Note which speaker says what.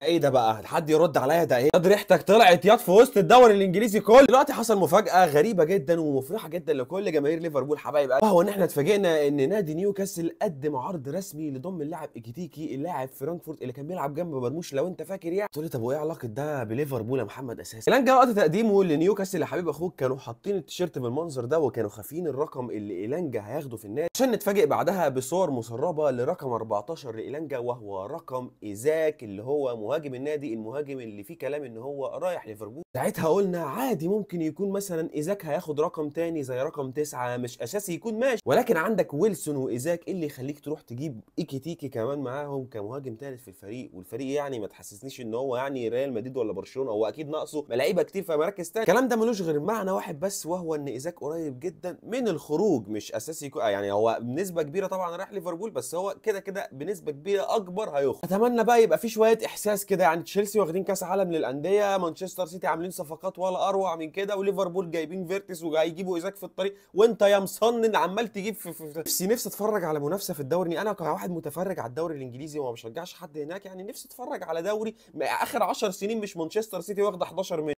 Speaker 1: ايه ده بقى؟ حد يرد عليا؟ ده ايه؟ ياض ريحتك طلعت ياض في وسط الدوري الانجليزي كله. دلوقتي حصل مفاجاه غريبه جدا ومفرحه جدا لكل جماهير ليفربول حبايب قلبي، وهو ان احنا اتفاجئنا ان نادي نيوكاسل قدم عرض رسمي لضم اللاعب اكيتيكي، اللاعب فرانكفورت اللي كان بيلعب جنب مرموش لو انت فاكر يعني. تقول لي طب وايه علاقه ده بليفربول يا محمد؟ اساسا إيلانجا وقت تقديمه لنيوكاسل يا حبيب اخوك كانوا حاطين التيشيرت بالمنظر ده، وكانوا خافين الرقم اللي إيلانجا هياخده في النادي، عشان نتفاجئ بعدها بصور مسربه لرقم 14 لإيلانجا، وهو رقم ايزاك اللي هو مهاجم النادي، المهاجم اللي فيه كلام ان هو رايح ليفربول. ساعتها قلنا عادي ممكن يكون مثلا ايزاك هياخد رقم تاني زي رقم 9 مش اساسي يكون ماشي، ولكن عندك ويلسون وايزاك، ايه اللي يخليك تروح تجيب ايكيتيكي كمان معاهم كمهاجم ثالث في الفريق؟ والفريق يعني ما تحسسنيش ان هو يعني ريال مدريد ولا برشلونه، هو اكيد ناقصه لعيبه كتير في مراكز تانية. الكلام ده ملوش غير معنى واحد بس، وهو ان ايزاك قريب جدا من الخروج، مش اساسي يكون يعني، هو بنسبه كبيره طبعا رايح ليفربول، بس هو كده كده بنسبه كبيره اكبر هيخرج. اتمنى بقى يبقى في شويه احساس كده، يعني تشيلسي واخدين كاس عالم للانديه، مانشستر سيتي عاملين صفقات ولا اروع من كده، وليفربول جايبين فيرتس وهيجيبوا ايزاك في الطريق، وانت يا مصنن عمال تجيب نفسي اتفرج على منافسه في الدوري. انا كواحد متفرج على الدوري الانجليزي وما بشجعش حد هناك، يعني نفسي اتفرج على دوري اخر 10 سنين مش مانشستر سيتي واخده 11 من